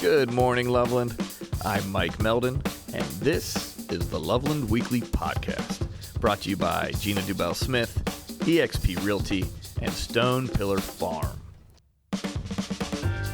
Good morning, Loveland. I'm Mike Meldon, and this is the Loveland Weekly Podcast, brought to you by Gina Dubell-Smith, eXp Realty, and Stone Pillar Farm.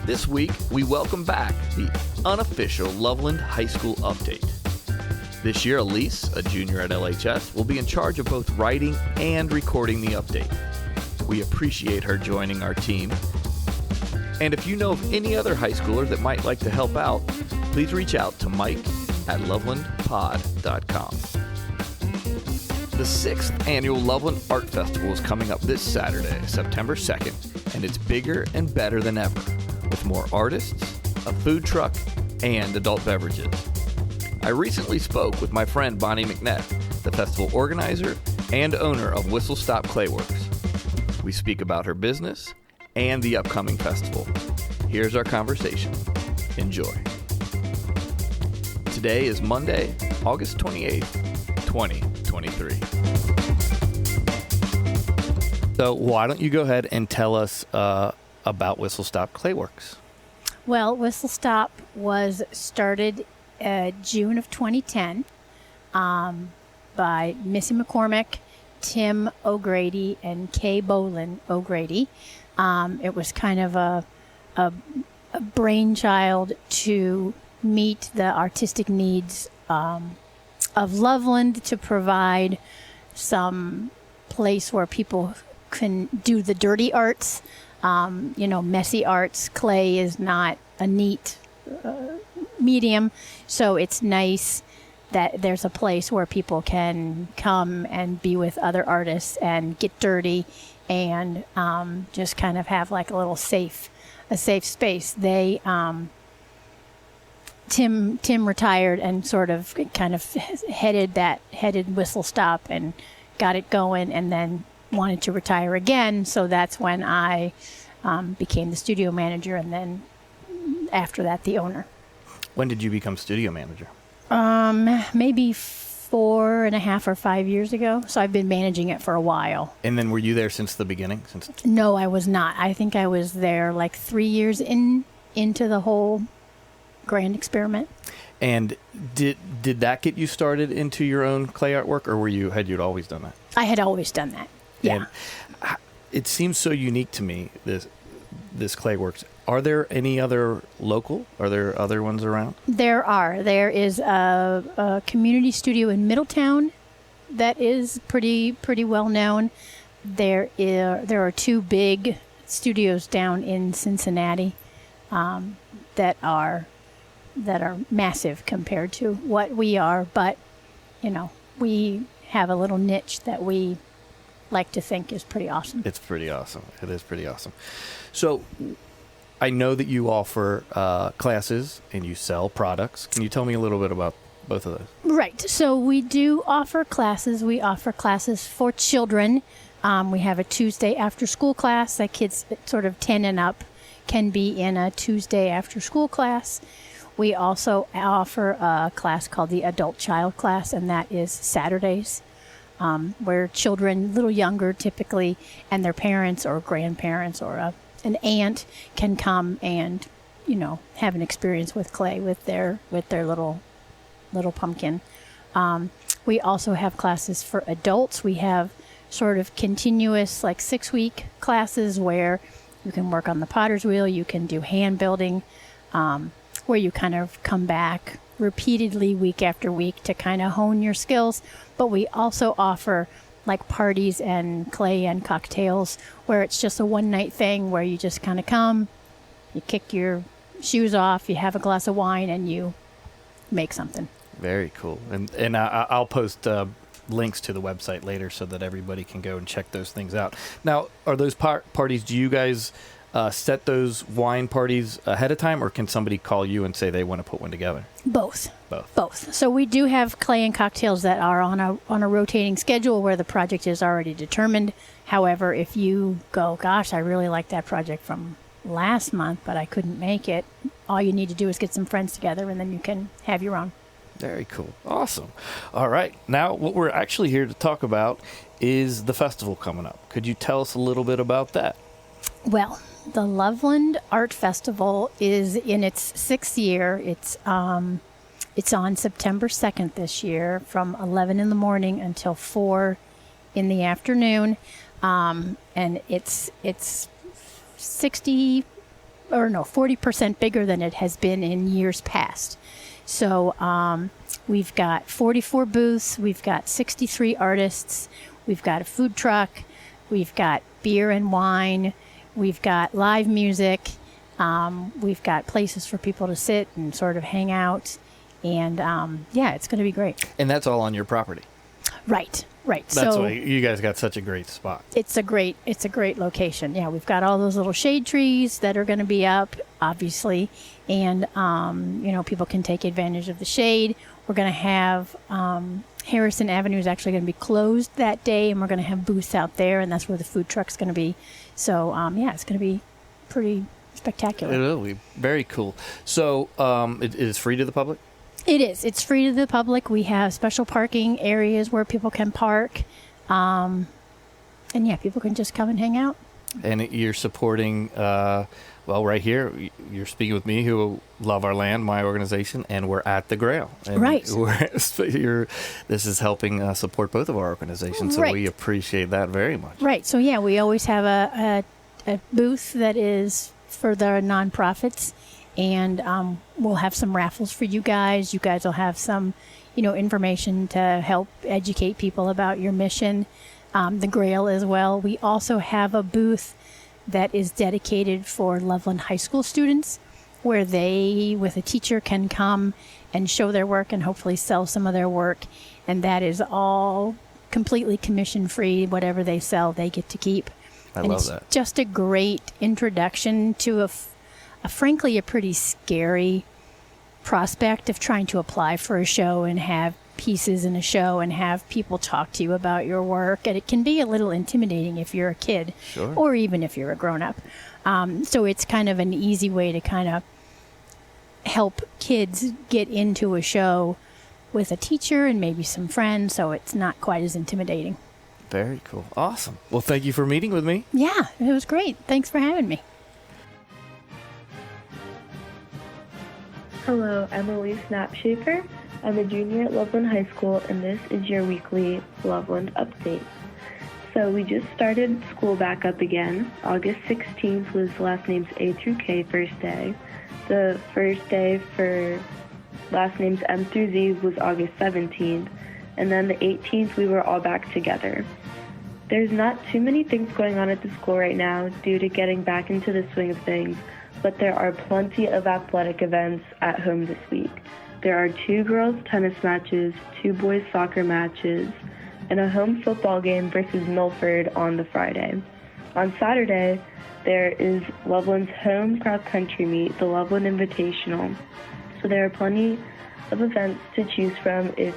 This week, we welcome back the unofficial Loveland High School update. This year, Alyse, a junior at LHS, will be in charge of both writing and recording the update. We appreciate her joining our team. And if you know of any other high schooler that might like to help out, please reach out to Mike at lovelandpod.com. The 6th annual Loveland Art Festival is coming up this Saturday, September 2nd, and it's bigger and better than ever, with more artists, a food truck, and adult beverages. I recently spoke with my friend Bonnie McNett, the festival organizer and owner of Whistle Stop Clayworks. We speak about her business and the upcoming festival. Here's our conversation. Enjoy. Today is Monday, August 28th, 2023. So why don't you go ahead and tell us about Whistle Stop Clayworks? Well, Whistle Stop was started June of 2010 by Missy McCormick, Tim O'Grady, and Kay Bolin O'Grady. It was kind of a brainchild to meet the artistic needs of Loveland, to provide some place where people can do the dirty arts, messy arts. Clay is not a neat medium, so it's nice that there's a place where people can come and be with other artists and get dirty and just kind of have like a safe space. They Tim retired and kind of headed Whistle Stop and got it going, and then wanted to retire again. So that's when I became the studio manager, and then after that the owner. When did you become studio manager? Maybe 4.5 or 5 years ago. So I've been managing it for a while. And then were you there since the beginning? No, I was not. I think I was there like 3 years into the whole grand experiment. And did that get you started into your own clay artwork, or had you always done that? I had always done that. Yeah. And it seems so unique to me, this clay works. Are there any other local? Are there other ones around? There are. There is a community studio in Middletown that is pretty well known. There are two big studios down in Cincinnati that are massive compared to what we are. But we have a little niche that we like to think is pretty awesome. It's pretty awesome. It is pretty awesome. So I know that you offer classes and you sell products. Can you tell me a little bit about both of those? Right. So we do offer classes. We offer classes for children. We have a Tuesday after school class that kids sort of 10 and up can be in a Tuesday after school class. We also offer a class called the adult child class, and that is Saturdays, where children, a little younger typically, and their parents or grandparents or an aunt can come and, have an experience with clay with their little pumpkin. We also have classes for adults. We have sort of continuous 6-week classes where you can work on the potter's wheel, you can do hand building, where you kind of come back repeatedly week after week to kind of hone your skills. But we also offer parties and clay and cocktails where it's just a one-night thing where you just kind of come, you kick your shoes off, you have a glass of wine, and you make something. Very cool. And I'll post links to the website later so that everybody can go and check those things out. Now, are those parties, do you guys set those wine parties ahead of time, or can somebody call you and say they want to put one together? Both. So we do have clay and cocktails that are on a rotating schedule where the project is already determined. However, if you go, gosh, I really like that project from last month, but I couldn't make it, all you need to do is get some friends together, and then you can have your own. Very cool. Awesome. All right. Now, what we're actually here to talk about is the festival coming up. Could you tell us a little bit about that? Well, The Loveland Art Festival is in its 6th year. It's on September 2nd this year from 11 in the morning until 4 in the afternoon. And it's 40% bigger than it has been in years past. So we've got 44 booths, we've got 63 artists, we've got a food truck, we've got beer and wine, we've got live music, we've got places for people to sit and sort of hang out, and it's going to be great. And that's all on your property. Right. That's why you guys got such a great spot. It's a great location. Yeah, we've got all those little shade trees that are going to be up, obviously, and people can take advantage of the shade. We're going to have Harrison Avenue is actually going to be closed that day, and we're going to have booths out there, and that's where the food truck's going to be. So it's going to be pretty spectacular. It will be very cool. So it is free to the public? It is. It's free to the public. We have special parking areas where people can park. People can just come and hang out. And you're supporting, right here, you're speaking with me who love our land, my organization, and we're at the Grail. And right. This is helping support both of our organizations, so we appreciate that very much. Right. So, we always have a booth that is for the nonprofits. And we'll have some raffles for you guys. You guys will have some, information to help educate people about your mission. The Grail as well. We also have a booth that is dedicated for Loveland High School students, where they, with a teacher, can come and show their work and hopefully sell some of their work. And that is all completely commission-free. Whatever they sell, they get to keep. I love that. It's just a great introduction to frankly a pretty scary prospect of trying to apply for a show and have pieces in a show and have people talk to you about your work. And it can be a little intimidating if you're a kid, sure, or even if you're a grown-up. So it's kind of an easy way to kind of help kids get into a show with a teacher and maybe some friends, so it's not quite as intimidating. Very cool. Awesome. Well, thank you for meeting with me. Yeah, it was great. Thanks for having me. Hello, I'm Alyse Snapshaker. I'm a junior at Loveland High School, and this is your weekly Loveland update. So we just started school back up again. August 16th was last names A through K first day. The first day for last names M through Z was August 17th, and then the 18th we were all back together. There's not too many things going on at the school right now due to getting back into the swing of things, but there are plenty of athletic events at home this week. There are 2 girls' tennis matches, 2 boys' soccer matches, and a home football game versus Milford on the Friday. On Saturday, there is Loveland's home cross-country meet, the Loveland Invitational. So there are plenty of events to choose from if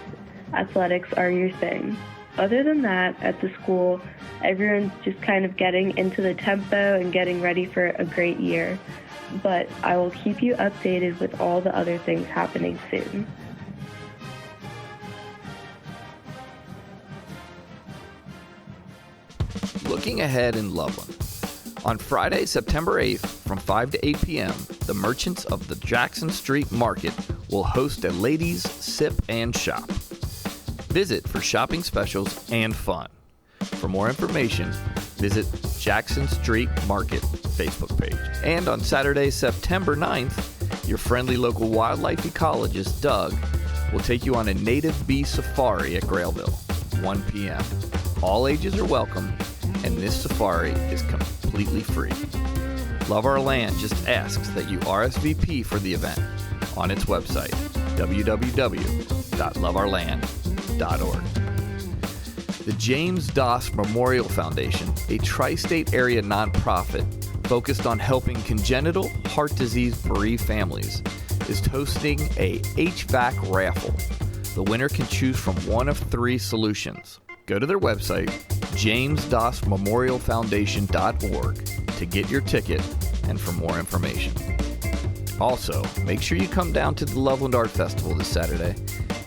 athletics are your thing. Other than that, at the school, everyone's just kind of getting into the tempo and getting ready for a great year. But I will keep you updated with all the other things happening soon. Looking ahead in Loveland. On Friday, September 8th, from 5 to 8 p.m., the merchants of the Jackson Street Market will host a ladies' sip and shop. Visit for shopping specials and fun. For more information, visit Jackson Street Market Facebook page. And on Saturday, September 9th, your friendly local wildlife ecologist, Doug, will take you on a native bee safari at Grailville, 1 p.m. All ages are welcome, and this safari is completely free. Love Our Land just asks that you RSVP for the event on its website, www.loveourland.org. The James Doss Memorial Foundation, a tri-state area nonprofit focused on helping congenital heart disease bereaved families, is hosting a HVAC raffle. The winner can choose from one of 3 solutions. Go to their website, jamesdossmemorialfoundation.org, to get your ticket and for more information. Also, make sure you come down to the Loveland Art Festival this Saturday,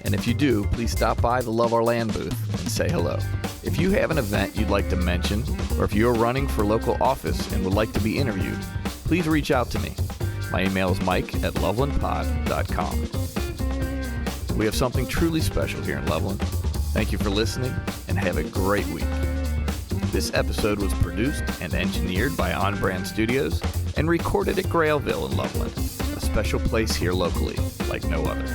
and if you do, please stop by the Love Our Land booth and say hello. If you have an event you'd like to mention, or if you're running for local office and would like to be interviewed, please reach out to me. My email is mike@lovelandpod.com. We have something truly special here in Loveland. Thank you for listening, and have a great week. This episode was produced and engineered by On Brand Studios and recorded at Grailville in Loveland, a special place here locally like no other.